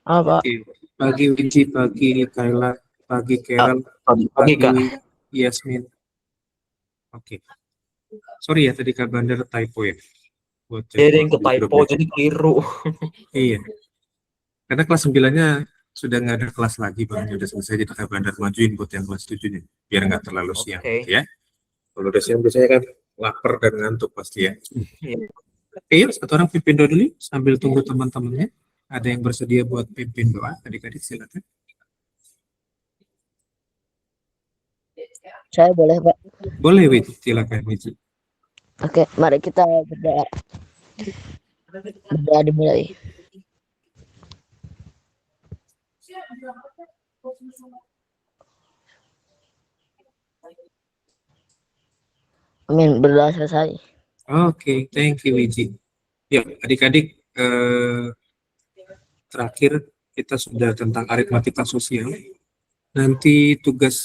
Apa? Pagi Winci, pagi Kayla, pagi Carol, Pagi Kak. Yasmin. Oke. Sorry ya tadi Kak Bandar typo ya. Buat Jadi yang ke di typo grup. jadi keliru. Iya. Karena kelas 9-nya sudah nggak ada kelas lagi, Bang. Sudah selesai, jadi Kak Bandar majuin buat yang kelas 7-nya. Biar nggak terlalu siang, Oke. ya. Kalau udah siang biasanya kan lapar dan ngantuk pasti ya. Iya. Oke, yuk, satu orang pimpin doa dulu sambil tunggu teman-temannya. Ada yang bersedia buat pimpin doa? Adik-adik silakan. Saya boleh, Pak. Boleh, Wid. Silakan, Wid. Oke, mari kita berdoa. Berdoa dimulai. Amin, berdoa selesai. Oke, thank you, Wiji. Ya, adik-adik, terakhir kita sudah tentang aritmatika sosial. Nanti tugas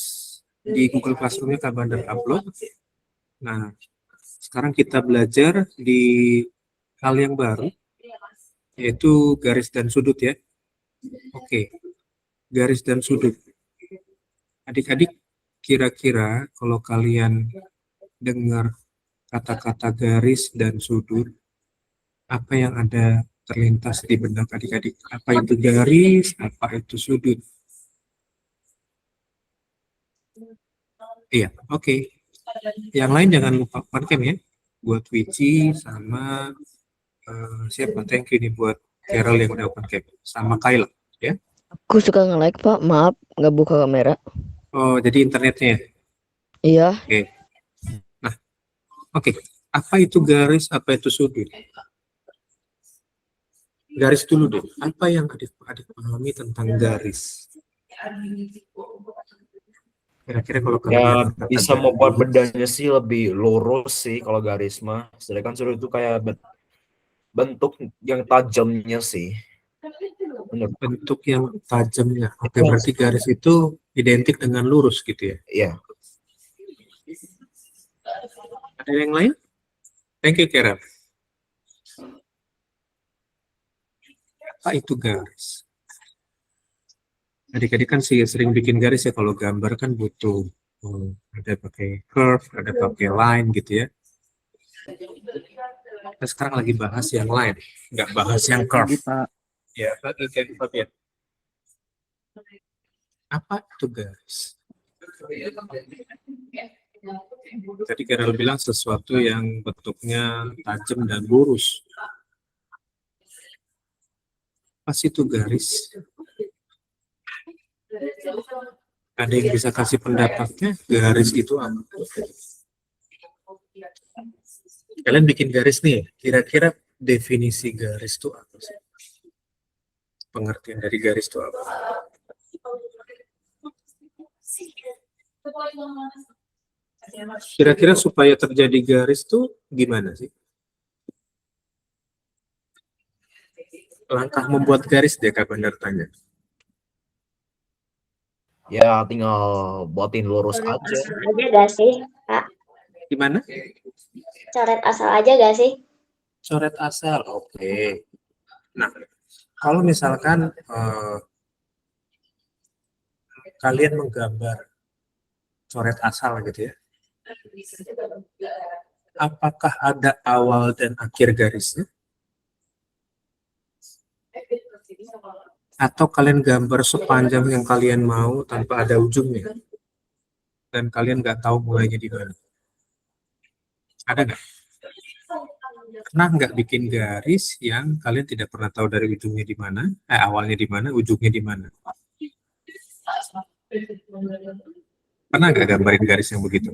di Google Classroom-nya Kak Bandar upload. Nah, sekarang kita belajar di hal yang baru, yaitu garis dan sudut ya. Oke, garis dan sudut. Adik-adik, kira-kira kalau kalian dengar kata-kata garis dan sudut, apa yang ada terlintas di benak adik-adik? Apa itu garis? Apa itu sudut? Iya, oke. Yang lain jangan lupa pancam ya. Buat Wici sama siapa? Thank you nih buat Carol yang udah open cam. Sama Kayla ya. Aku suka nge-like, Pak. Maaf, nggak buka kamera. Oh, jadi internetnya ya? Iya. Oke. Nah, oke. Apa itu garis? Apa itu sudut? Garis dulu deh. Apa yang adik-adik pahami tentang garis? Kira-kira kalau Ya kalian bisa membuat bedanya sih lebih lurus sih kalau garis mah. Sedangkan sudut itu kayak bentuk yang tajamnya sih. Benar. Bentuk yang tajamnya. Oke, berarti garis itu identik dengan lurus gitu ya? Iya. Ada yang lain? Thank you, Kira. Apa itu garis? Adik-adik kan sih sering bikin garis ya, kalau gambar kan butuh ada pakai curve, ada pakai line gitu ya. Kita sekarang lagi bahas yang line, nggak bahas yang curve. Ya, oke. Apa itu garis? Tadi Carol bilang sesuatu yang bentuknya tajam dan lurus. Apa sih itu garis? Ada yang bisa kasih pendapatnya? Garis itu apa? Kalian bikin garis nih, kira-kira definisi garis itu apa sih? Pengertian dari garis itu apa? Kira-kira supaya terjadi garis tuh gimana sih? Langkah membuat garis deh Kak Bandar tanya. Ya tinggal buatin lurus aja. Aja gak sih, Pak? Gimana? Coret asal aja gak sih? Coret asal, oke. Nah, kalau misalkan kalian menggambar coret asal gitu ya, apakah ada awal dan akhir garisnya? Atau kalian gambar sepanjang yang kalian mau tanpa ada ujungnya? Dan kalian nggak tahu mulainya di mana? Ada nggak? Pernah nggak bikin garis yang kalian tidak pernah tahu dari ujungnya di mana? Awalnya di mana, ujungnya di mana? Pernah nggak gambarin garis yang begitu?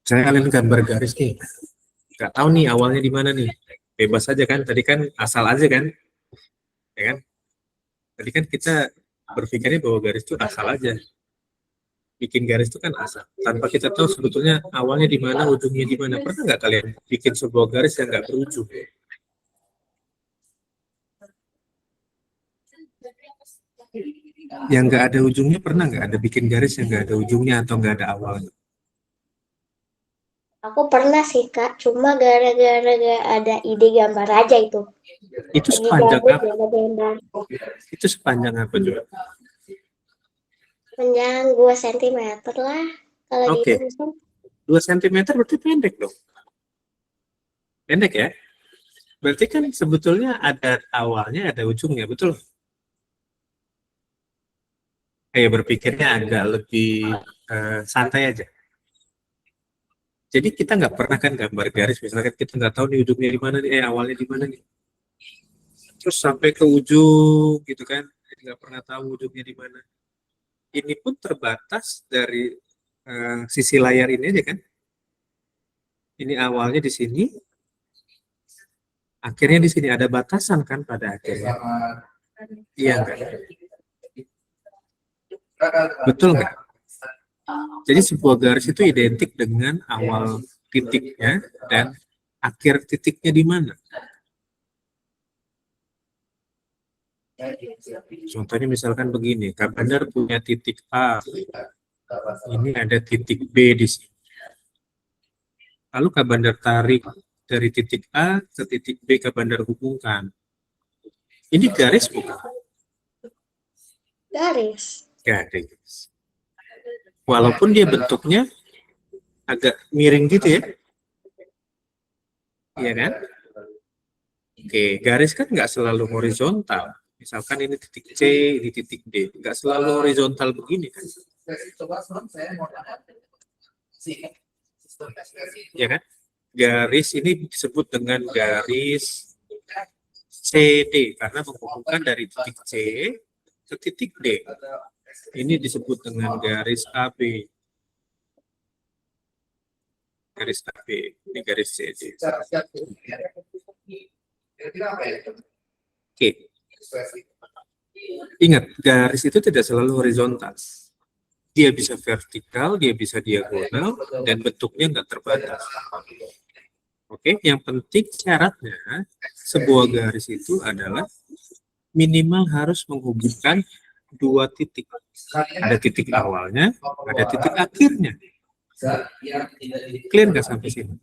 Saya kalian gambar garis nih, nggak tahu nih awalnya di mana nih. Bebas aja kan, tadi kan asal aja kan, ya kan? Tadi kan kita berpikirnya bahwa garis itu asal aja. Bikin garis itu kan asal, tanpa kita tahu sebetulnya awalnya di mana, ujungnya di mana. Pernah nggak kalian bikin sebuah garis yang nggak berujung? Yang nggak ada ujungnya, pernah nggak ada bikin garis yang nggak ada ujungnya atau nggak ada awalnya? Aku pernah sih, Kak. Cuma gara-gara gak ada ide gambar aja itu. Itu Lagi sepanjang gabut apa? gak ada gambar. Itu sepanjang apa juga? Panjang 2 cm lah. Kalau Oke, dihitung. 2 cm berarti pendek dong. Pendek ya? Berarti kan sebetulnya ada awalnya, ada ujungnya, betul? Kayak berpikirnya agak lebih santai aja. Jadi kita nggak pernah kan gambar garis, misalkan kita nggak tahu nih ujungnya di mana nih, awalnya di mana nih. Terus sampai ke ujung gitu kan, jadi nggak pernah tahu ujungnya di mana. Ini pun terbatas dari sisi layar ini aja kan. Ini awalnya di sini, akhirnya di sini ada batasan kan pada akhirnya. Iya nggak? Betul nggak? Jadi sebuah garis itu identik dengan awal titiknya dan akhir titiknya di mana. Contohnya misalkan begini, Kak Bandar punya titik A, ini ada titik B di sini. Lalu Kak Bandar tarik dari titik A ke titik B, Kak Bandar hubungkan. Ini garis bukan? Garis. Garis. Walaupun dia bentuknya agak miring gitu ya. Iya kan? Oke, garis kan nggak selalu horizontal. Misalkan ini titik C, ini titik D. Nggak selalu horizontal begini kan. Ya kan? Garis ini disebut dengan garis CD karena menghubungkan dari titik C ke titik D. Ini disebut dengan garis AB. Garis AB, ini garis CD. Oke. Ingat, garis itu tidak selalu horizontal. Dia bisa vertikal, dia bisa diagonal, dan bentuknya nggak terbatas. Oke, yang penting syaratnya sebuah garis itu adalah minimal harus menghubungkan dua titik. Ada titik awalnya, ada titik akhirnya. Clear nggak sampai sini?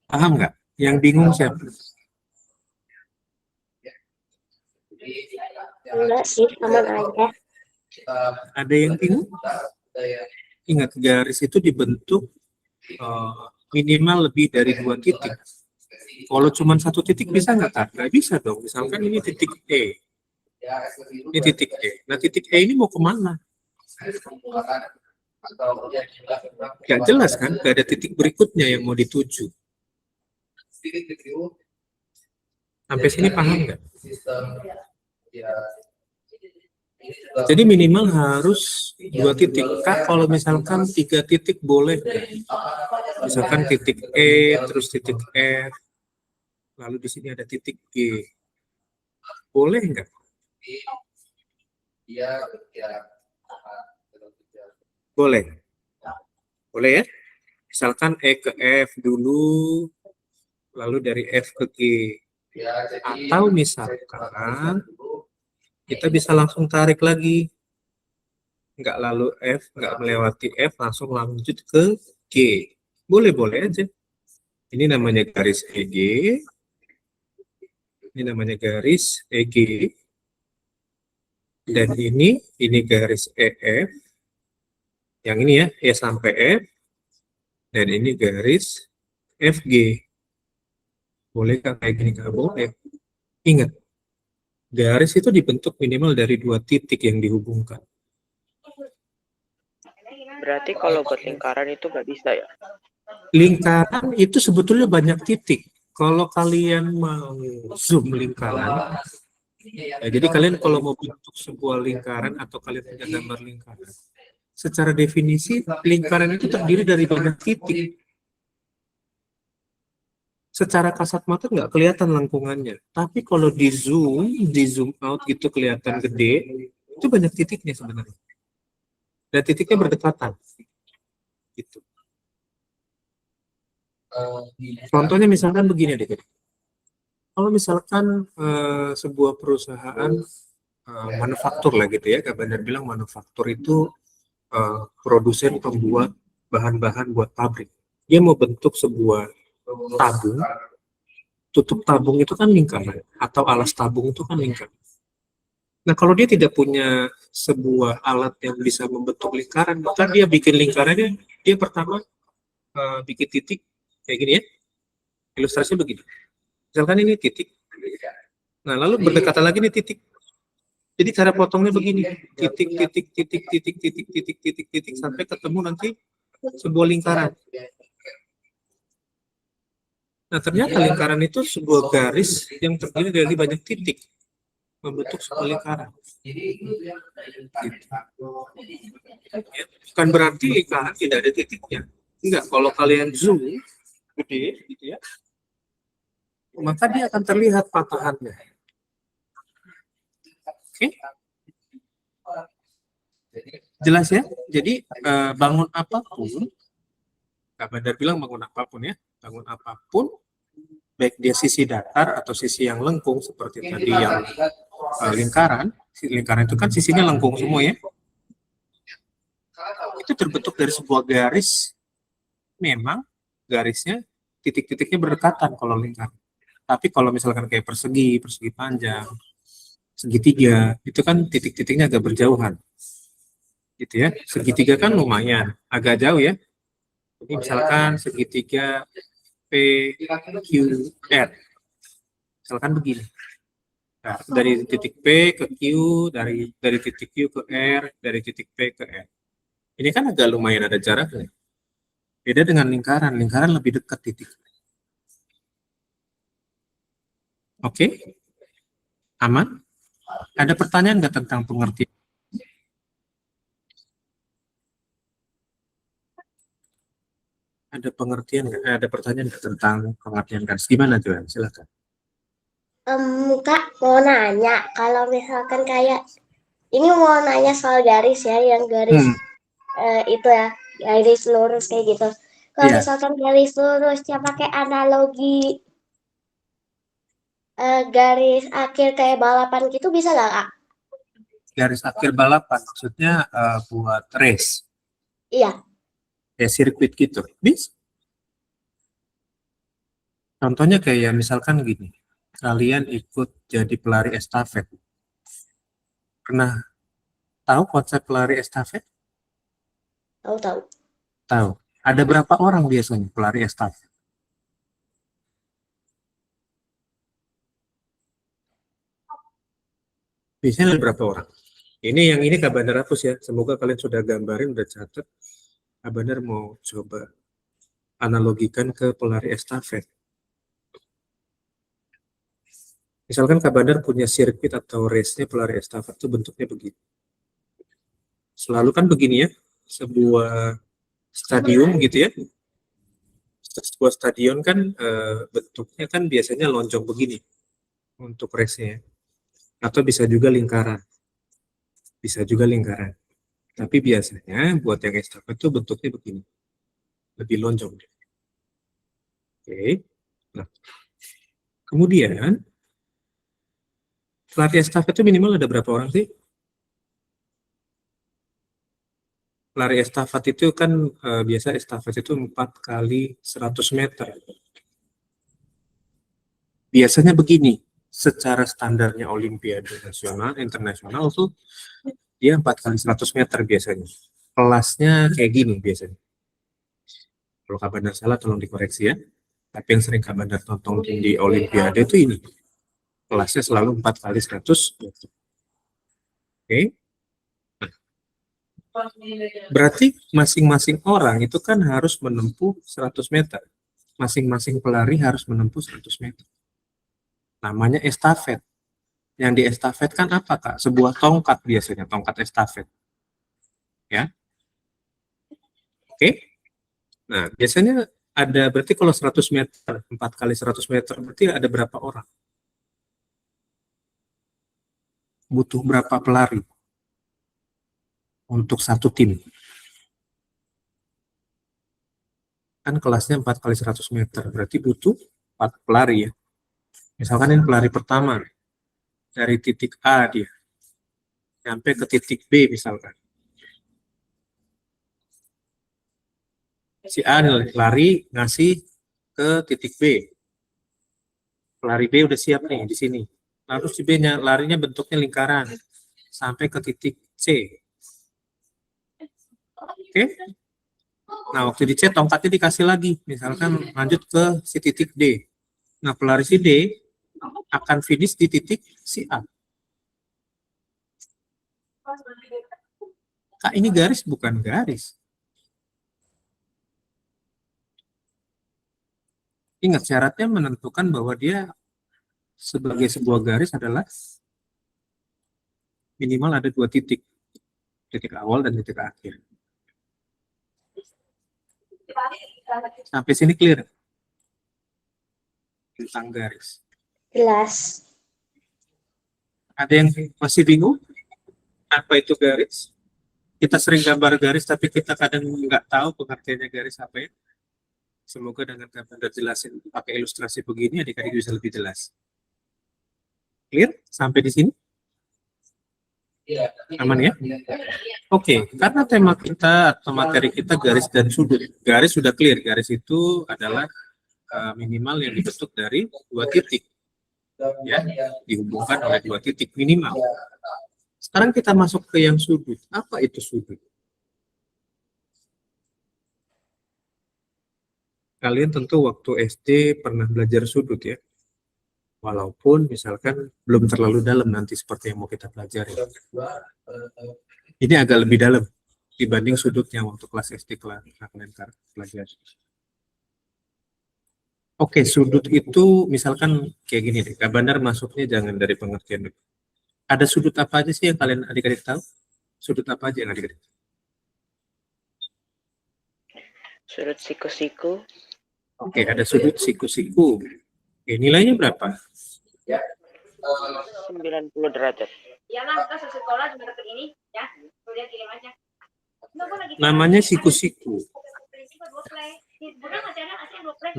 Paham nggak? Yang bingung siapa? Enggak sih, aman aja. Ada yang bingung? Ingat, garis itu dibentuk minimal lebih dari dua titik. Kalau cuma satu titik bisa nggak, Kak? Nggak bisa dong. Misalkan ini titik E. Ini titik E. Nah, titik E ini mau kemana? Nggak jelas kan? Nggak ada titik berikutnya yang mau dituju. Sampai sini paham nggak? Jadi minimal harus dua titik. Kak, kalau misalkan 3 titik boleh. Misalkan titik E, terus titik F, lalu di sini ada titik G. Boleh nggak? Boleh. Boleh ya? Misalkan E ke F dulu, lalu dari F ke G. Atau misalkan kita bisa langsung tarik lagi. Nggak lalu F, nggak melewati F, langsung lanjut ke G. Boleh-boleh aja. Ini namanya garis EG. Ini namanya garis EG. Dan ini garis EF. Yang ini ya, E sampai F. Dan ini garis FG. Boleh nggak kayak gini? Nggak boleh. Ingat, garis itu dibentuk minimal dari 2 titik yang dihubungkan. Berarti kalau buat lingkaran itu nggak bisa ya? Lingkaran itu sebetulnya banyak titik. Kalau kalian mau zoom lingkaran, Ya, jadi kalian kalau mau bentuk sebuah lingkaran atau kalian punya gambar lingkaran, secara definisi lingkaran itu terdiri dari banyak titik. Secara kasat mata nggak kelihatan lengkungannya, tapi kalau di zoom out gitu kelihatan gede, itu banyak titiknya sebenarnya. Dan titiknya berdekatan. Gitu. Contohnya misalkan begini deh. Kalau misalkan sebuah perusahaan manufaktur lah gitu ya, Kak Bandar bilang manufaktur itu produsen pembuat bahan-bahan buat pabrik. Dia mau bentuk sebuah tabung, tutup tabung itu kan lingkaran, atau alas tabung itu kan lingkaran. Nah, kalau dia tidak punya sebuah alat yang bisa membentuk lingkaran, maka dia bikin lingkarannya, dia pertama bikin titik, kayak gini ya, ilustrasinya begini. Misalkan ini titik, nah lalu berdekatan lagi nih titik. Jadi cara potongnya begini, titik, titik, titik, titik, titik, titik, titik, titik, sampai ketemu nanti sebuah lingkaran. Nah, ternyata lingkaran itu sebuah garis yang terdiri dari banyak titik, membentuk sebuah lingkaran. Gitu. Ya, bukan berarti lingkaran tidak ada titiknya. Enggak, kalau kalian zoom gede, gitu ya, maka dia akan terlihat patahannya. Oke? Jelas ya? Jadi bangun apapun, Kak Bandar bilang bangun apapun ya, bangun apapun, baik dia sisi datar atau sisi yang lengkung seperti tadi yang lingkaran itu kan sisinya lengkung semua ya. Itu terbentuk dari sebuah garis, memang garisnya titik-titiknya berdekatan kalau lingkaran. Tapi kalau misalkan kayak persegi panjang, segitiga, itu kan titik-titiknya agak berjauhan. Gitu ya. Segitiga kan lumayan, agak jauh ya. Jadi misalkan segitiga PQR. Misalkan begini. Nah, dari titik P ke Q, dari titik Q ke R, dari titik P ke R. Ini kan agak lumayan ada jaraknya. Beda dengan lingkaran lebih dekat titik. Oke? Aman? Ada pertanyaan nggak tentang pengertian? Ada pertanyaan nggak tentang pengertian garis? Gimana Johan? Silakan. Kak, mau nanya, kalau misalkan kayak, ini mau nanya soal garis ya, yang garis itu ya, garis lurus kayak gitu. Kalau Iya. misalkan garis lurus, ya pakai analogi garis akhir kayak balapan gitu bisa nggak, Kak? Garis akhir balapan, maksudnya buat race, Iya. kayak sirkuit gitu. Bisa. Contohnya kayak misalkan gini, kalian ikut jadi pelari estafet. Pernah tahu konsep pelari estafet? Tahu. Tahu. Ada berapa orang biasanya pelari estafet? Biasanya ada berapa orang? Ini yang ini Kak Bandar hapus ya. Semoga kalian sudah gambarin, udah catat. Kak Bandar mau coba analogikan ke pelari estafet. Misalkan Kak Bandar punya sirkuit atau race-nya pelari estafet itu bentuknya begini. Selalu kan begini ya, sebuah stadium gitu ya. Sebuah stadion kan bentuknya kan biasanya lonjong begini untuk race-nya. Atau bisa juga lingkaran. Tapi biasanya buat yang estafet itu bentuknya begini. Lebih lonjong. Oke. Nah, kemudian pelatih estafet itu minimal ada berapa orang sih? Lari estafet itu kan biasa estafet itu 4 kali 100 meter. Biasanya begini, secara standarnya Olimpiade nasional, internasional tuh dia 4 kali 100 meter biasanya. Kelasnya kayak gini biasanya. Kalau Kak Bandar salah tolong dikoreksi ya. Tapi yang sering Kak Bandar tonton di Olimpiade itu ini. Kelasnya selalu 4 kali 100 meter. Oke. Berarti masing-masing orang itu kan harus menempuh 100 meter. Masing-masing pelari harus menempuh 100 meter. Namanya estafet. Yang di estafet kan apa, Kak? Sebuah tongkat biasanya, tongkat estafet. Ya. Oke. Nah, biasanya ada, berarti kalau 100 meter, 4 kali 100 meter, berarti ada berapa orang? Butuh berapa pelari untuk satu tim? Kan kelasnya 4 kali 100 meter, berarti butuh 4 pelari ya. Misalkan ini pelari pertama, dari titik A dia, sampai ke titik B misalkan. Si A lari ngasih ke titik B. Pelari B udah siap nih di sini. Lalu si B-nya larinya bentuknya lingkaran sampai ke titik C. Oke? Nah, waktu di C tongkatnya dikasih lagi, misalkan lanjut ke si titik D. Nah, pelari si D akan finish di titik si A. Kak, ini garis bukan garis. Ingat, syaratnya menentukan bahwa dia sebagai sebuah garis adalah minimal ada 2 titik. Titik awal dan titik akhir. Sampai sini clear? Tentang garis. Jelas. Ada yang masih bingung? Apa itu garis? Kita sering gambar garis, tapi kita kadang nggak tahu pengertiannya garis apa ya. Semoga dengan gambar jelasin pakai ilustrasi begini, adik-adik bisa lebih jelas. Clear? Sampai di sini? Aman ya? Oke, karena tema kita atau materi kita garis dan sudut. Garis sudah clear, garis itu adalah minimal yang dibentuk dari 2 titik. Ya, dihubungkan oleh 2 titik minimal. Sekarang kita masuk ke yang sudut. Apa itu sudut? Kalian tentu waktu SD pernah belajar sudut ya. Walaupun misalkan belum terlalu dalam nanti seperti yang mau kita pelajari. Ini agak lebih dalam dibanding sudutnya waktu kelas SD kalian pelajari. Oke, sudut itu misalkan kayak gini deh. Kak Bandar masuknya jangan dari pengertian dulu. Ada sudut apa aja sih yang kalian adik-adik tahu? Sudut apa aja yang adik-adik? Sudut siku-siku. Oke, ada sudut siku-siku. Oke, nilainya berapa? 90 derajat. Namanya siku-siku.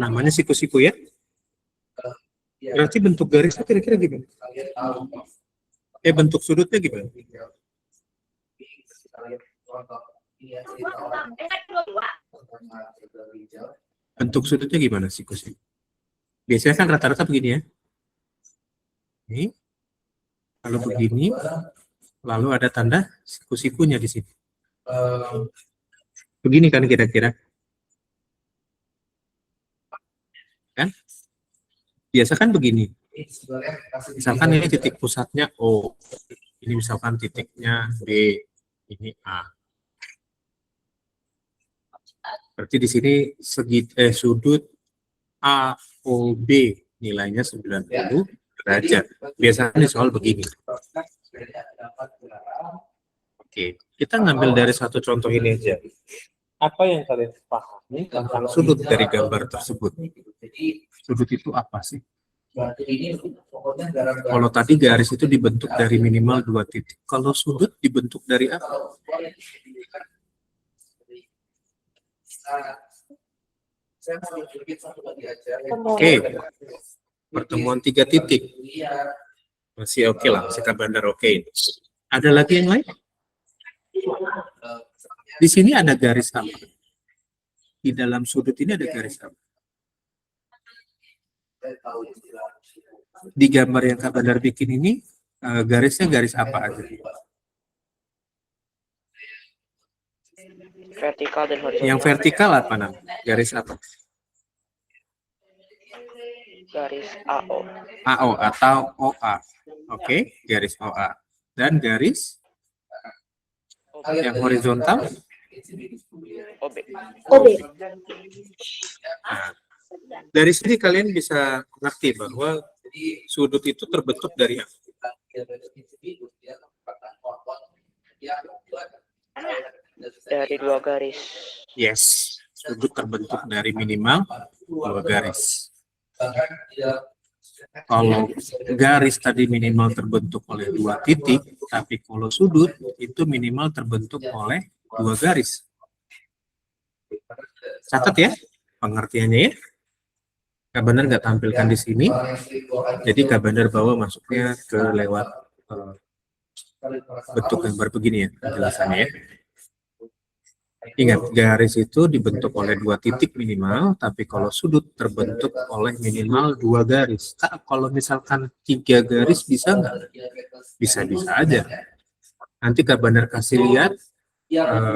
Namanya siku-siku ya? Berarti bentuk garisnya kira-kira gimana? Bentuk sudutnya gimana? Bentuk sudutnya gimana siku-siku? Biasanya kan rata-rata begini ya. Ini, lalu begini, lalu ada tanda siku-sikunya di sini. Begini kan kira-kira. Kan? Biasa kan begini. Misalkan ini titik pusatnya O. Ini misalkan titiknya B. Ini A. Berarti di sini sudut AOB nilainya 90 derajat. Biasanya soal begini. Oke, kita ngambil dari satu contoh ini aja. Apa yang kalian pahami tentang sudut dari gambar tersebut? Sudut itu apa sih? Kalau tadi garis itu dibentuk dari minimal 2 titik. Kalau sudut dibentuk dari apa? Oke, pertemuan 3 titik. Masih oke lah, masih Bandar oke. Ada lagi yang lain? Di sini ada garis apa? Di dalam sudut ini ada garis apa? Di gambar yang Kak Bandar bikin ini, garisnya garis apa aja? Vertikal dan horizontal. Yang vertikal apa namanya? Garis apa? Garis AO. AO atau OA. Oke, garis OA. Dan garis yang horizontal? OB. OB. Nah, dari sini kalian bisa mengerti bahwa sudut itu terbentuk dari apa? Dari 2 garis. Yes, sudut terbentuk dari minimal 2 garis. Kalau garis tadi minimal terbentuk oleh 2 titik, tapi kalau sudut itu minimal terbentuk oleh 2 garis. Catat ya pengertiannya ya. Kak Bandar nggak tampilkan di sini, jadi Kak Bandar bawa masuknya ke lewat bentuk gambar begini ya penjelasannya ya. Ingat, garis itu dibentuk oleh 2 titik minimal, tapi kalau sudut terbentuk oleh minimal 2 garis. Kak, kalau misalkan 3 garis bisa nggak? Bisa-bisa aja. Nanti Kak Bandar kasih lihat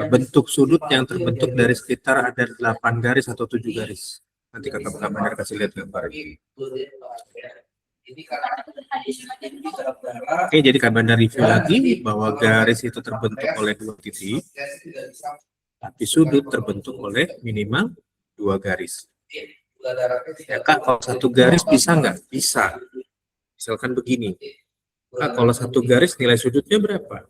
bentuk sudut yang terbentuk dari sekitar ada 8 garis atau 7 garis. Nanti Kak Bandar kasih lihat gambar. Oke, jadi Kak Bandar review lagi bahwa garis itu terbentuk oleh 2 titik, tapi sudut terbentuk oleh minimal 2 garis. Ya Kak, kalau 1 garis bisa nggak? Bisa. Misalkan begini. Kak, kalau 1 garis nilai sudutnya berapa?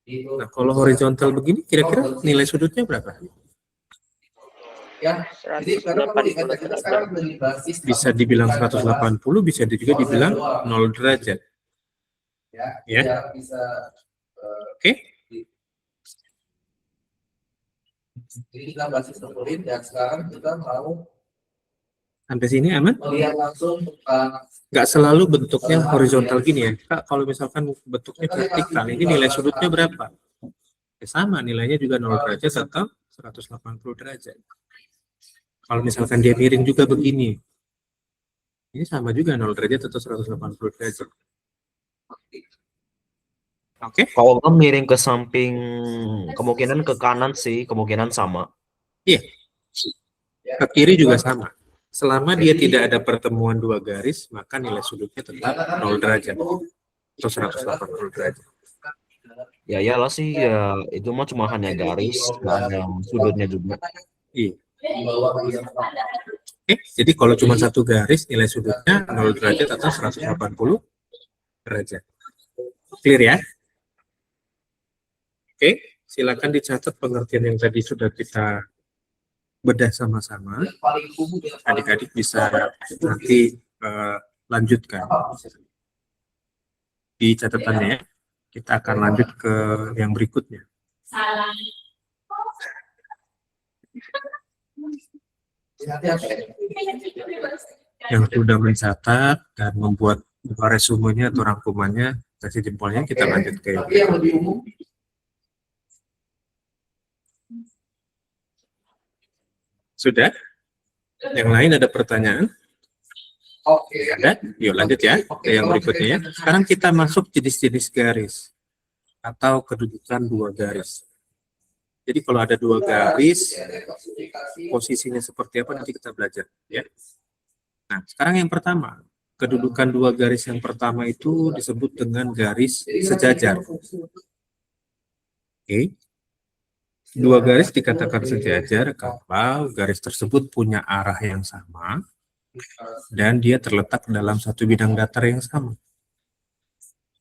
Nah, kalau horizontal begini, kira-kira nilai sudutnya berapa? 180 derajat. Bisa dibilang 180, bisa juga dibilang 0 derajat. Ya. Oke. Jadi kita masih simpulin dan sekarang kita mau Sampai sini aman? melihat langsung Nggak selalu bentuknya horizontal gini ya. Kak, kalau misalkan bentuknya vertikal, ini nilai sudutnya berapa? Ya sama, nilainya juga 0 derajat atau 180 derajat. Kalau misalkan dia miring juga begini, ini sama juga 0 derajat atau 180 derajat. Oke? kalau nggak miring ke samping, kemungkinan ke kanan sih, kemungkinan sama. Iya. Ke kiri juga sama. Selama dia tidak ada pertemuan 2 garis, maka nilai sudutnya tetap 0 derajat atau 180 derajat. Ya iyalah sih, ya itu mah cuma hanya garis, nggak ada sudutnya juga. Iya. Oke, jadi kalau cuma 1 garis, nilai sudutnya 0 derajat atau 180 derajat. Clear ya? Oke, silakan dicatat pengertian yang tadi sudah kita bedah sama-sama. Adik-adik bisa nanti lanjutkan di catatannya. Kita akan lanjut ke yang berikutnya. Yang sudah mencatat dan membuat resumenya atau rangkumannya, kasih jempolnya, kita lanjut ke yang lebih umum. Sudah? Yang lain ada pertanyaan? Oke. Ada? Yuk lanjut ya ke yang berikutnya ya. Sekarang kita masuk jenis-jenis garis atau kedudukan 2 garis. Jadi kalau ada 2 garis, posisinya seperti apa nanti kita belajar ya. Nah, sekarang yang pertama, kedudukan 2 garis yang pertama itu disebut dengan garis sejajar. Oke. 2 garis dikatakan sejajar kalau garis tersebut punya arah yang sama dan dia terletak dalam satu bidang datar yang sama.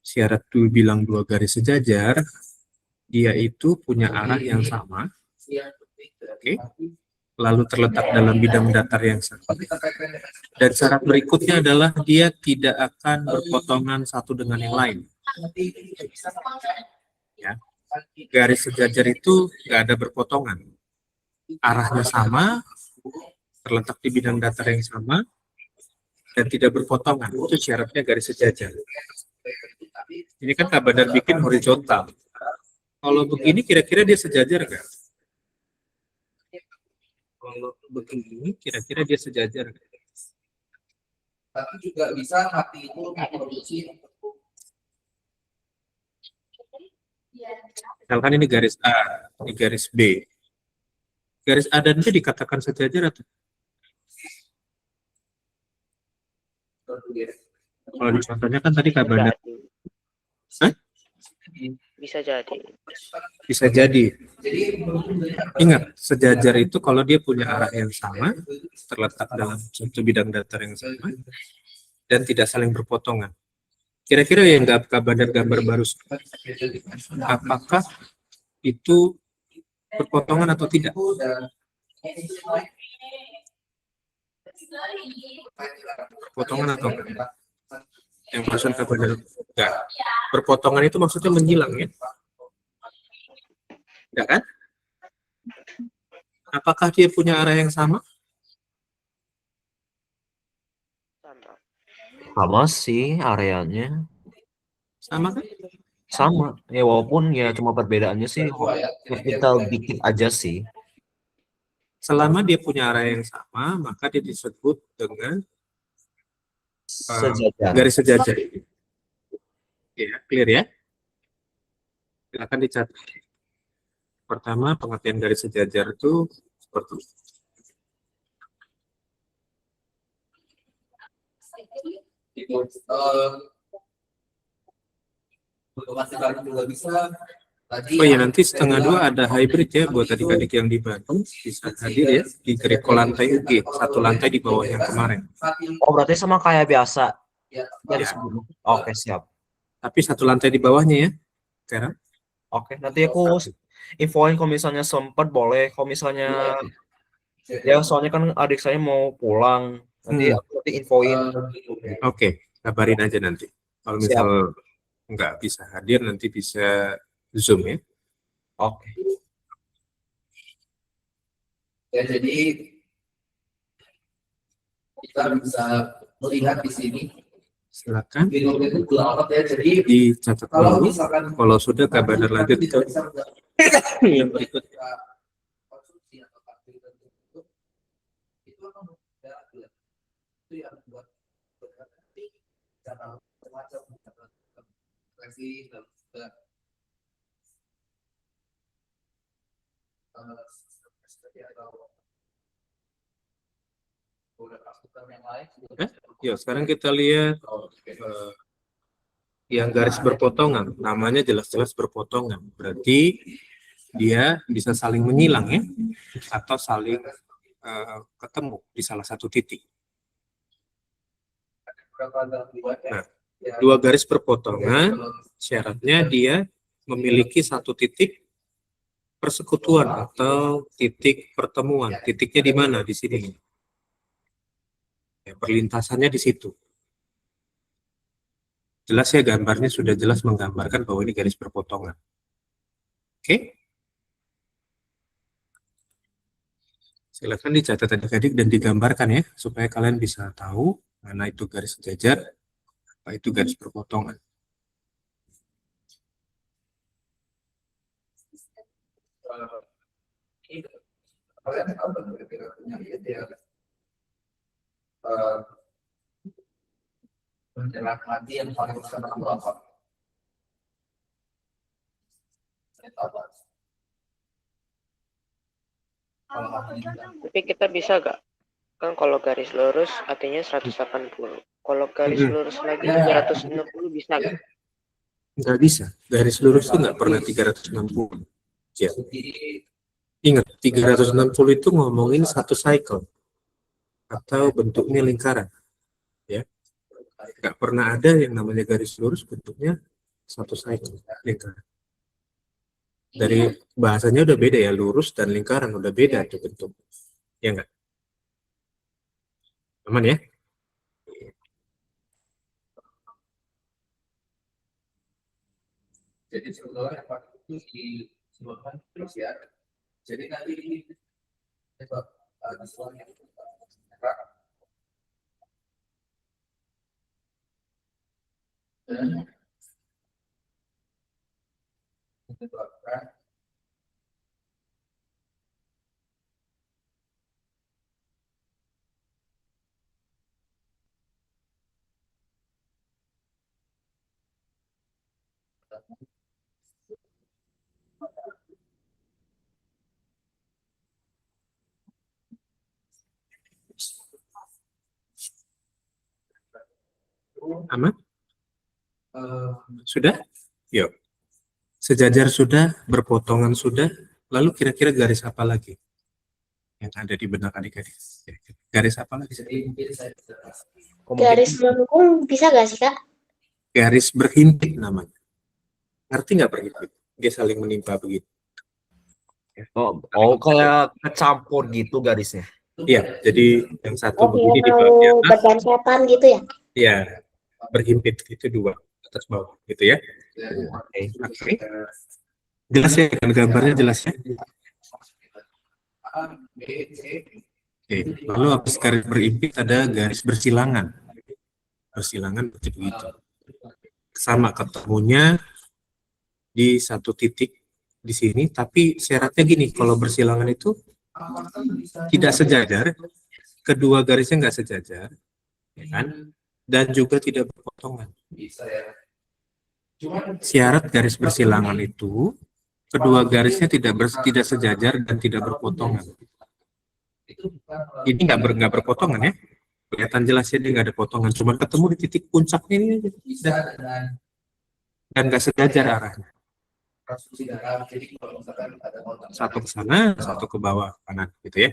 Syarat bilang 2 garis sejajar, dia itu punya arah yang sama, oke, lalu terletak dalam bidang datar yang sama. Dan syarat berikutnya adalah dia tidak akan berpotongan satu dengan yang lain. Ya. Garis sejajar itu nggak ada berpotongan. Arahnya sama, terletak di bidang datar yang sama, dan tidak berpotongan. Itu syaratnya garis sejajar. Ini kan Kak Bandar bikin horizontal. Kalau begini kira-kira dia sejajar nggak? Kalau begini kira-kira dia sejajar nggak? Tapi juga bisa mati itu memproduksi. Misalkan ini garis A, ini garis B. Garis A dan B dikatakan sejajar atau? Kalau di contohnya kan tadi Kak Bandar. Hah? Bisa jadi. Bisa jadi. Ingat, sejajar itu kalau dia punya arah yang sama, terletak dalam satu bidang datar yang sama, dan tidak saling berpotongan. Kira-kira yang Kak Bandar gambar baru, apakah itu berpotongan atau tidak? Potongan atau enggak? Yang barusan Kak Bandar enggak. Perpotongan itu maksudnya menyilang ya? Enggak kan? Apakah dia punya arah yang sama? Sama. Sama sih areanya. Sama kan? Sama. Ya walaupun ya cuma perbedaannya sih vertikal dikit aja sih. Selama dia punya arah yang sama, maka dia disebut dengan Sejajar. garis sejajar. Ya, clear ya? Silakan dicatat. Pertama, pengertian garis sejajar itu seperti ini. Oh iya, nanti 1:30 ada hybrid ya buat adik-adik yang di Bandung bisa hadir ya di Greko lantai UG, satu lantai di bawah yang kemarin. Oh berarti sama kayak biasa. Ya. Oke siap. Tapi satu lantai di bawahnya ya, sekarang. Oke nanti aku infoin kalau misalnya sempat boleh. Kalau misalnya ya soalnya kan adik saya mau pulang. Nanti aku nanti infoin. Oke, kabarin aja nanti. Kalau misal nggak bisa hadir nanti bisa Zoom ya. Oke. Ya, jadi kita bisa melihat di sini. Silakan Video itu gelap ya, jadi dicatat kalau dulu. misalkan Kalau sudah kabar lanjut itu yang berikut. konsumsi atau aktivitas itu akan itu yang buat berarti cara semacam refleksi dan juga atau beberapa asupan yang lain. Ya, sekarang kita lihat yang garis berpotongan. Namanya jelas-jelas berpotongan. Berarti dia bisa saling menyilang ya, atau saling ketemu di salah satu titik. Nah, dua garis berpotongan syaratnya dia memiliki satu titik persekutuan atau titik pertemuan. Titiknya di mana? Di sini. Ya, perlintasannya di situ. Jelas ya, gambarnya sudah jelas menggambarkan bahwa ini garis berpotongan. Oke? Silakan dicatat adik-adik dan digambarkan ya, supaya kalian bisa tahu mana itu garis sejajar, apa itu garis berpotongan. Menjelang mati yang paling senang itu apa? Tapi kita bisa gak? Kan kalau garis lurus artinya 180. Kalau garis lurus lagi 360 bisa gak? Nggak bisa. Garis lurus itu nggak pernah 360. Ya. Ingat, 360 itu ngomongin satu cycle atau bentuknya lingkaran. Ya. Nggak pernah ada yang namanya garis lurus bentuknya satu cycle lingkaran. Dari bahasanya udah beda ya, lurus dan lingkaran udah beda tuh bentuk. Ya enggak? Aman ya? Jadi sebetulnya itu disebutkan terus ya. Jadi nanti ini sebab soalnya dan menyebabkan Aman? Sudah? Yuk. Sejajar sudah, berpotongan sudah, lalu kira-kira garis apa lagi yang ada di benak adik-adik? Garis apa lagi? Garis melengkung bisa gak sih, Kak? garis berhimpit namanya. Ngerti nggak berhimpit? Dia saling menimpa begitu. Oh, kayak kecampur gitu garisnya. Iya, jadi yang satu Oh, kayak begini di mau bawah atas, berdempetan gitu ya? ya berhimpit itu dua atas bawah gitu ya. Oke. Oke. Jelas ya kan gambarnya jelas ya. A, B, C. Oke. Lalu habis garis berhimpit ada garis bersilangan. Bersilangan seperti begitu. Sama ketemunya di satu titik di sini, tapi syaratnya gini, kalau bersilangan itu tidak sejajar, kedua garisnya nggak sejajar, ya kan? Dan juga tidak berpotongan. Bisa ya. Syarat garis bersilangan itu kedua garisnya tidak sejajar dan tidak berpotongan. Ini nggak berpotongan ya, kelihatan jelas ya dia nggak ada potongan, cuma ketemu di titik puncaknya ini aja. Bisa dengan Dan nggak sejajar arahnya. transfusi darah. Jadi kalau misalkan ada kontak Satu ke sana, satu ke bawah kanan, gitu ya.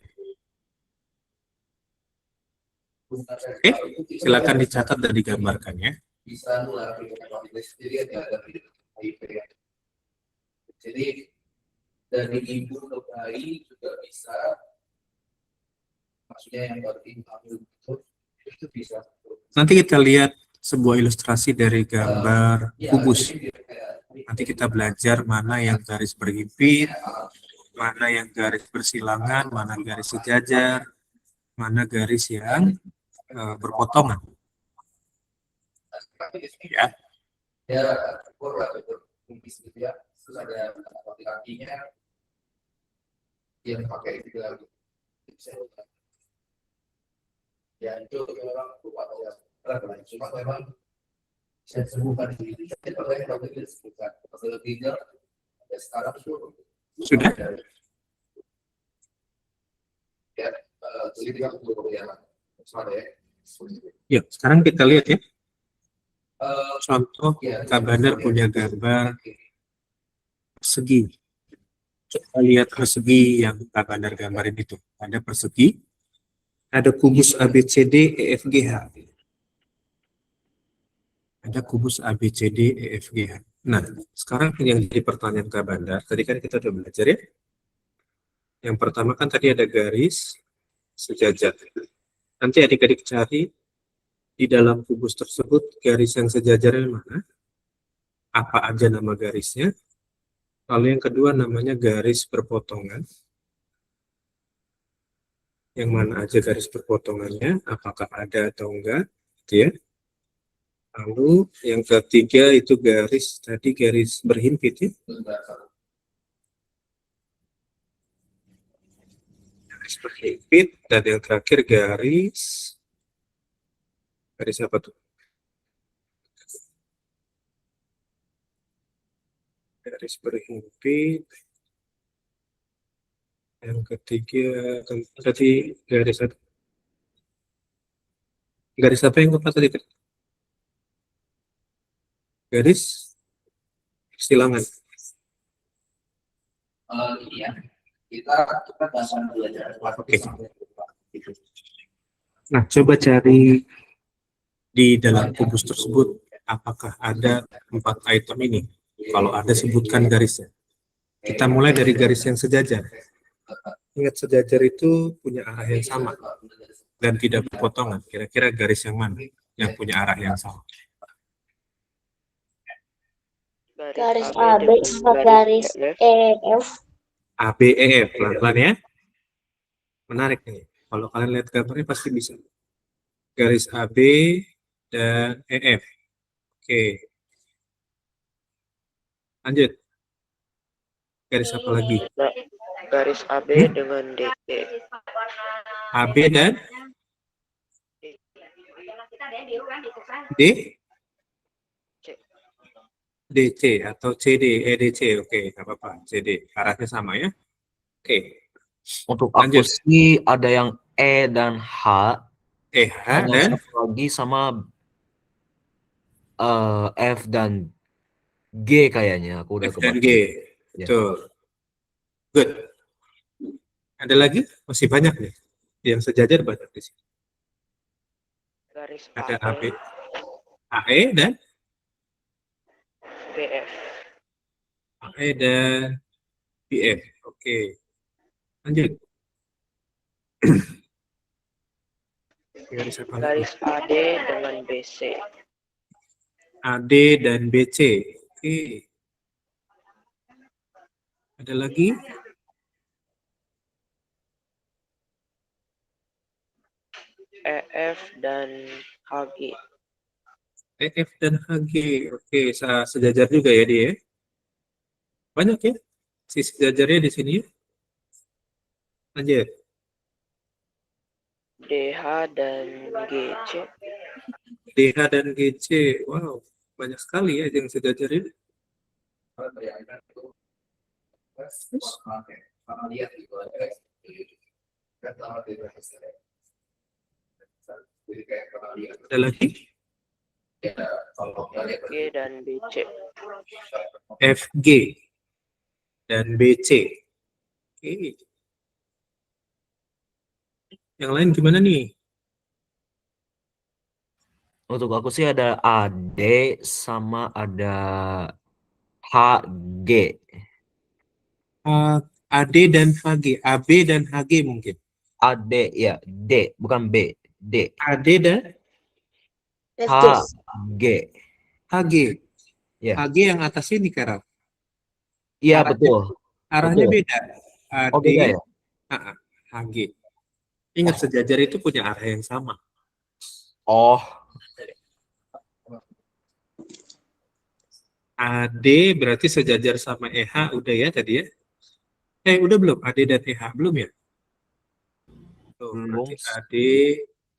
Oke, silakan dicatat dan digambarkan ya. bisa nular hepatitis. Jadi ada HIV ya. Jadi dari ibu ke bayi juga bisa. Maksudnya yang baru diambil itu bisa. Nanti kita lihat sebuah ilustrasi dari gambar kubus. Nanti kita belajar mana yang garis berhimpit, mana yang garis bersilangan, mana garis sejajar, mana garis yang berpotongan. Ya, Ya, kurang kumis gitu ya. Terus ada kaki-kakinya yang pakai juga. Ya itu memang kuat ya. Cuma memang saya sembuhkan diri. Jadi kalau yang bagus itu sembuhkan. Kalau lebihnya ya sekarang itu sudah. ya jadi dia perlu ya. Sama ya. Ya, sekarang kita lihat ya. Contoh, Kak Bandar punya gambar persegi. Coba lihat persegi yang Kak Bandar gambarin itu. Ada persegi, ada kubus ABCD EFGH. Ada kubus ABCD EFGH. Nah, sekarang yang jadi pertanyaan Kak Bandar, tadi kan kita sudah belajar ya. Yang pertama kan tadi ada garis sejajar. Nanti adik-adik cari di dalam kubus tersebut garis yang sejajarnya mana? Apa aja nama garisnya? Lalu yang kedua namanya garis berpotongan. Yang mana aja garis berpotongannya? Apakah ada atau enggak? Gitu ya. Lalu yang ketiga itu garis tadi garis berhimpit ya. Garis berhimpit dan yang terakhir garis apa tuh? Garis berhimpit. Yang ketiga tadi garis apa? Garis apa yang keempat tadi? Garis silangan. Iya. Kita bahas belajar. Oke. Nah, coba cari di dalam kubus tersebut apakah ada 4 item ini. Kalau ada sebutkan garisnya. Kita mulai dari garis yang sejajar. Ingat sejajar itu punya arah yang sama dan tidak berpotongan. Kira-kira garis yang mana yang punya arah yang sama? Garis AB sama garis EF. ABEF, pelan-pelan ya. Menarik nih. Kalau kalian lihat gambarnya pasti bisa. Garis AB dan EF. Oke. Lanjut. Garis apa lagi? Garis AB dengan DC. AB dan D? DC atau CD, EDC. Oke, nggak apa-apa. CD. Arahnya sama ya. Oke. Untuk aku Lanjut. sih ada yang E dan H. EH Dan dan satu lagi sama F dan G kayaknya. Aku udah F dan kebaca. G. Ya. Betul. Good. Ada lagi? Masih banyak nih. Yang sejajar banyak di sini. Garis Ada AB. AB, AE dan BF. AE dan BF. Oke. Lanjut. Garis apa lagi? Garis AD dengan BC. AD dan BC. Oke. Ada lagi? EF dan HG. EF dan HG. Oke, sejajar juga ya dia. Banyak ya si sejajarnya di sini. Lanjut. DH dan GC. DH dan GC. Wow, banyak sekali ya yang sejajar ini. Karena lihat gitu aja. Kan sama tidak. Jadi kayak pernah lihat. Ada lagi? Ya, kalau lihat FG dan BC. FG dan BC. Oke. Yang lain gimana nih? Untuk aku sih ada AD sama ada HG. AD dan HG. AB dan HG mungkin. AD ya, D bukan B, D. AD dan Terus HG. HG. Ya. HG yang atas ini Karel. Iya Arahnya- betul. Arahnya Betul. beda. AD, Oh beda ya? HG. Ingat sejajar itu punya arah yang sama. Oh, AD berarti sejajar sama EH udah ya tadi ya? Udah belum? AD dan EH belum ya? Tuh, belum. berarti AD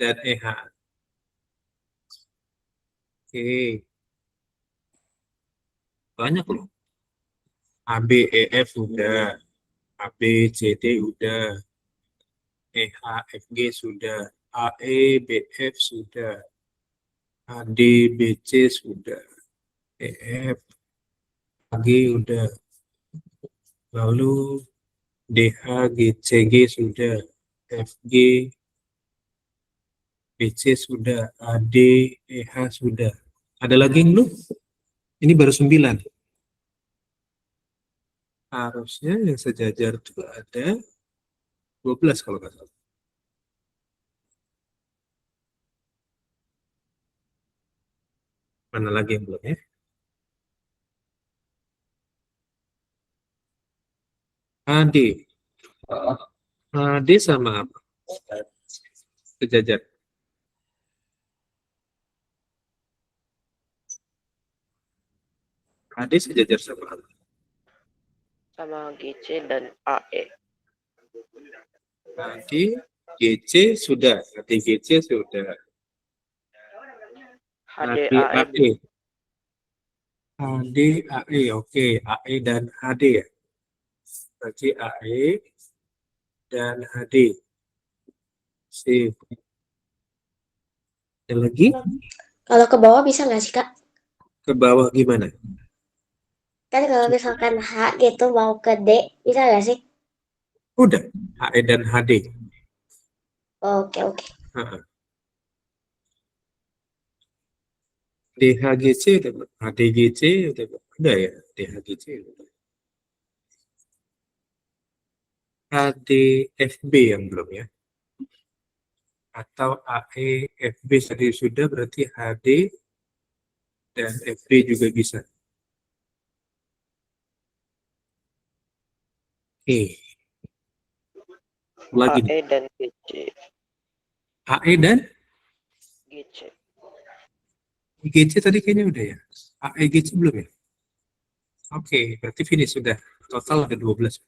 dan EH. Oke. Banyak loh. AB, EF udah. AB, CD udah. EH, FG sudah. AE, BF sudah. AD, BC sudah. EF, AG udah. Lalu DH, GCG sudah. FG, BC sudah. AD, EH sudah. Ada lagi yang belum? Ini baru 9. Harusnya yang sejajar itu ada 12 kalau nggak salah. Mana lagi yang belum ya? AD. AD sama apa? Sejajar. AD sejajar sama apa? Sama GC dan AE. AD, GC sudah. AD, GC sudah. AD, HD AE. AE. AD, AE. Oke. AE dan HD ya. Berarti AE dan HD. Sip. Ada lagi? kalau ke bawah bisa nggak sih Kak? Ke bawah gimana? Kan kalau misalkan H gitu mau ke D bisa nggak sih? Udah. HE dan HD. Oke oke. Heeh. DHGC udah belum? HDGC udah ya? DHGC udah. HDFB yang belum ya? Atau AEFB tadi sudah, berarti HD dan FB juga bisa. Oke. Lagi nih. AE dan GC. AE dan GC. GC tadi kayaknya udah ya? AEGC belum ya? Oke, berarti finish sudah. Total ada 12.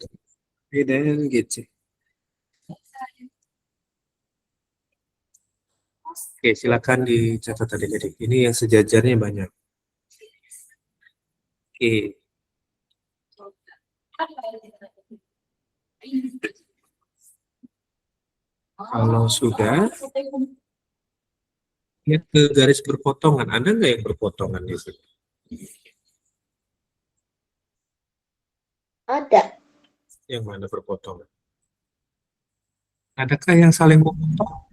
AE dan GC. Oke, silakan dicatat adik-adik. Ini yang sejajarnya banyak. Oke. Kalau sudah, lihat ke garis berpotongan. Ada nggak yang berpotongan di sini? Ada. Yang mana berpotongan? Adakah yang saling memotong?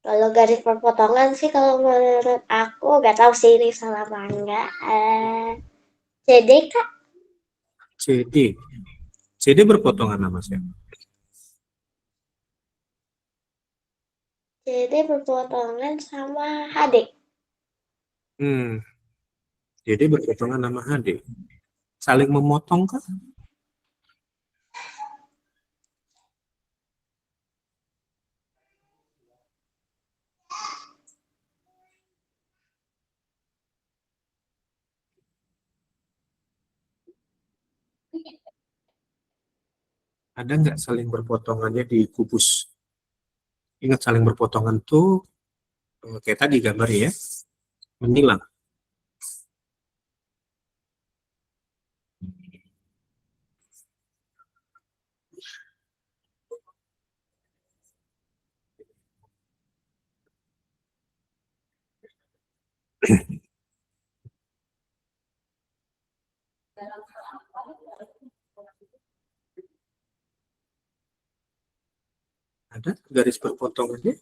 Kalau garis perpotongan sih kalau menurut aku nggak tahu sih ini salah apa enggak. CD Kak, CD. CD berpotongan nama siapa? CD berpotongan sama HD. CD berpotongan nama HD. Saling memotong kah? Ada nggak saling berpotongannya di kubus? Ingat saling berpotongan tuh kayak tadi gambar ya, menyilang. Ada garis berpotongannya?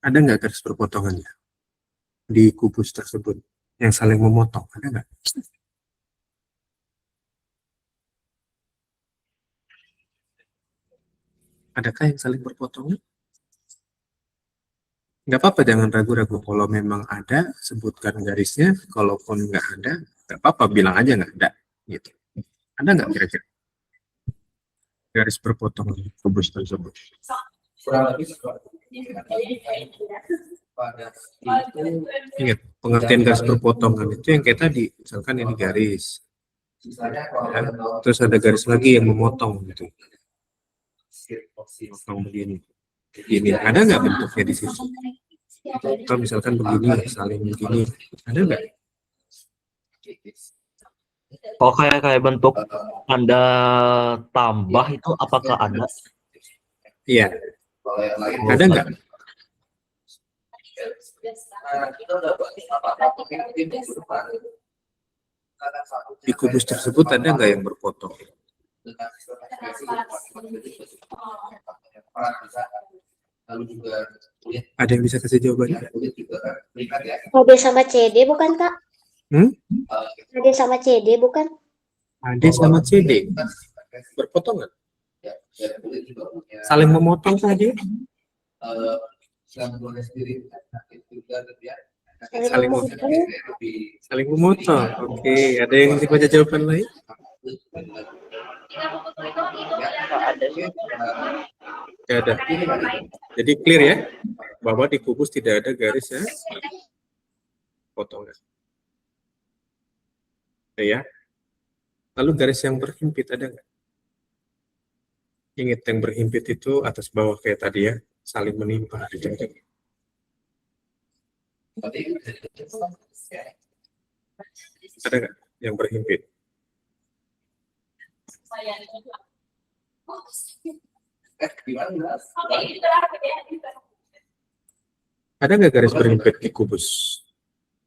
Ada nggak garis berpotongannya di kubus tersebut yang saling memotong? Ada nggak? Adakah yang saling berpotongan? Nggak apa-apa, jangan ragu-ragu. Kalau memang ada, sebutkan garisnya. Kalaupun nggak ada, nggak apa-apa, bilang aja nggak ada. Gitu. Ada nggak kira-kira garis berpotongan di kubus tersebut? Kurang lebih seperti pada itu Ingat, pengertian garis berpotongan itu yang kayak tadi. Misalkan ini garis. sisanya Ya. Terus ada garis lagi yang memotong gitu. Potong begini. Begini. Ada nggak bentuknya di situ? Atau misalkan begini, saling begini. Ada nggak? Kalau kayak bentuk tanda tambah itu apakah ada? Iya. kalau yang lain Ada nggak? kita udah bahas apa mungkin di minggu depan karena satu Di kubus tersebut ada nggak yang berpotong? dengan sistem peran bisa lalu juga kulit Ada yang bisa kasih jawabannya? kulit juga kan berikan ya HD sama CD bukan Kak? HD sama CD bukan? AD sama CD berpotongan, ya dan kulit juga punya saling memotong saja. gangguan sendiri juga ya Saling memotong. lebih Saling memotong. Oke, ada yang bisa baca jawaban lain? Nggak ada sih. Tidak ada. Jadi clear ya, bahwa di kubus tidak ada garis ya potongan. Oke ya. Lalu garis yang berhimpit ada nggak? Ingat yang berhimpit itu atas bawah kayak tadi ya, saling menimpa. Ada nggak yang berhimpit? Ada nggak garis berhimpit di kubus?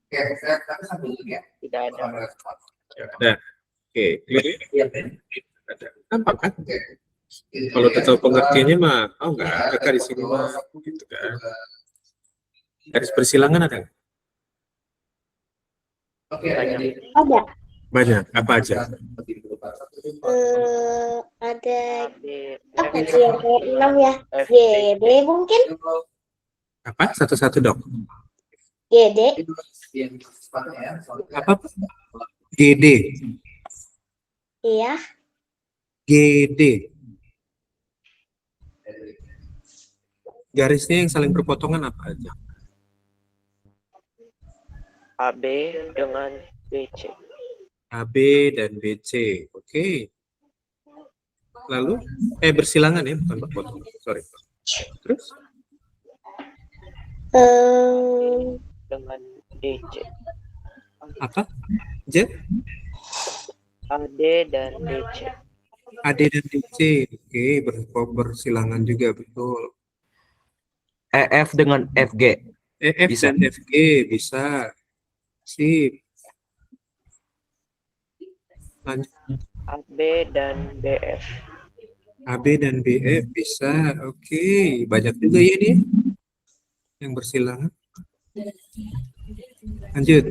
Tidak ada. Ya, ada. Oke, clear ya? Ada. Nampak kan? Kalau udah tahu pengertiannya mah, oh nggak ada kan di sini mah, gitu kan? Garis persilangan ada nggak? Ada. Banyak. Apa aja? Ada Di apa sih yang kayak 6 ya? GD mungkin? Apa? Satu-satu dong. GD. Apa? GD. Iya. GD. Garisnya yang saling berpotongan apa aja? AB dengan BC. AB dan BC. Oke. Lalu, bersilangan ya, bukan berpotongan. Sorry. Terus? Dengan DC. Apa? J? AD dan DC. AD dan DC. Oke, bersilangan juga, betul. EF dengan FG. EF Bisa. dan FG bisa. Sip. Lanjut. AB dan BF. AB dan BF bisa. Oke, banyak juga ya nih yang bersilangan. Lanjut.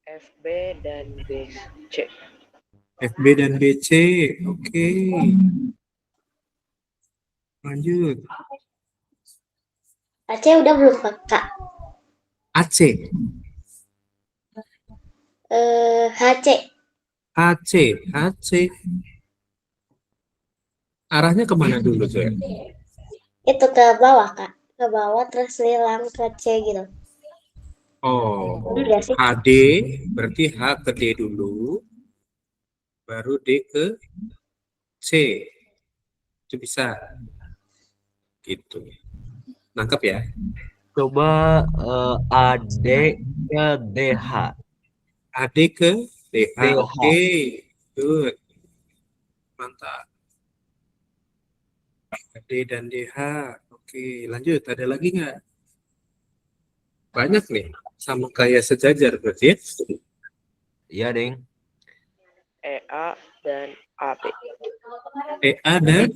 FB dan BC. FB dan BC. Oke. Lanjut. Aceh udah belum Kak? AC. HC. HC. HC. Arahnya kemana dulu, Zoya? Itu ke bawah Kak. Ke bawah terus lilang ke C gitu. Oh, Udah sih. HD berarti H ke D dulu, baru D ke C. Itu bisa. Gitu. Nangkep ya? Coba AD ke DH. AD ke DH. DH. Oke. Good. Mantap. AD dan DH. Oke, lanjut. Ada lagi nggak? Banyak nih. Sama kayak sejajar berarti ya? Iya, Ding. EA dan AB. EA dan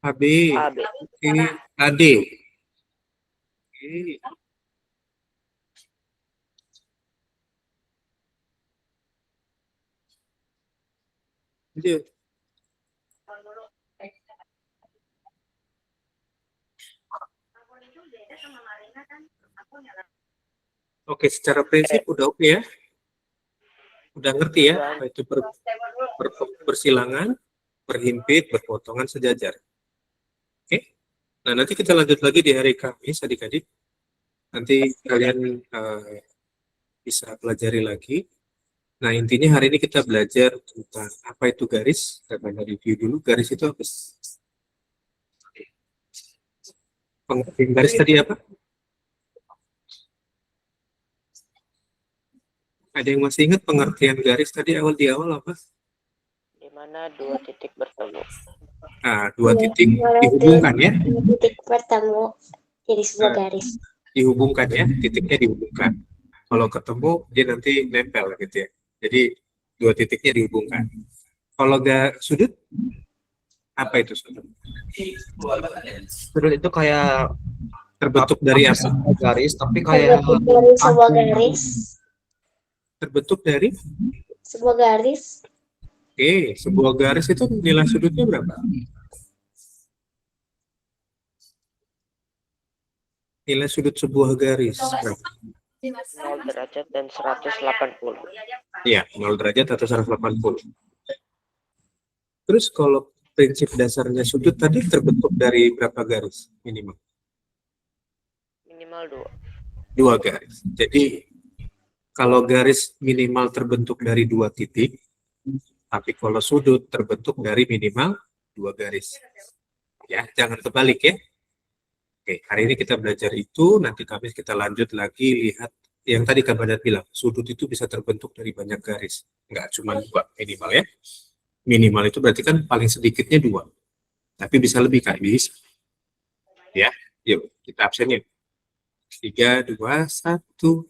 AB. AB. Oke. AD. Oke. Lanjut. Oke, secara prinsip udah oke ya? Udah ngerti ya? Apa itu bersilangan, berhimpit, berpotongan, sejajar. Oke? Nah, nanti kita lanjut lagi di hari Kamis, adik-adik. Nanti kalian bisa pelajari lagi. Nah, intinya hari ini kita belajar tentang apa itu garis. Kita banyak review dulu. Garis itu apa? Pengertian garis tadi apa? Ada yang masih ingat pengertian garis tadi di awal apa? Di mana dua titik bertemu. Nah, dua titik dihubungkan ya. Dua titik bertemu jadi sebuah garis. Dihubungkan ya, titiknya dihubungkan. Kalau ketemu, dia nanti nempel gitu ya. Jadi, dua titiknya dihubungkan. Kalau gak sudut, apa itu sudut? Sudut itu kayak Terbentuk dari apa? garis, tapi kayak Terbentuk dari sebuah garis. Terbentuk dari? Sebuah garis. Oke, sebuah garis itu nilai sudutnya berapa? Nilai sudut sebuah garis berapa? 0 derajat dan 180. Iya, 0 derajat atau 180. Terus kalau prinsip dasarnya sudut tadi terbentuk dari berapa garis minimal? Minimal 2. 2 garis. Jadi kalau garis minimal terbentuk dari 2 titik, tapi kalau sudut terbentuk dari minimal 2 garis. Ya, jangan kebalik ya. Oke, hari ini kita belajar itu, nanti Kamis kita lanjut lagi lihat yang tadi Kak Badat bilang, sudut itu bisa terbentuk dari banyak garis. Nggak cuma 2 minimal ya. Minimal itu berarti kan paling sedikitnya 2. Tapi bisa lebih Kak, bisa. Ya, yuk kita absen yuk. 3, 2, 1.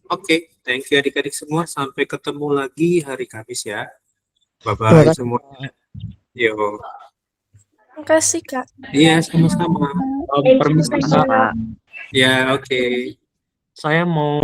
Oke, thank you adik-adik semua. Sampai ketemu lagi hari Kamis ya. Bye-bye semua. Yo. Makasih, Kak. Iya, sama-sama. permisi, Kak. Ya, oke. Saya mau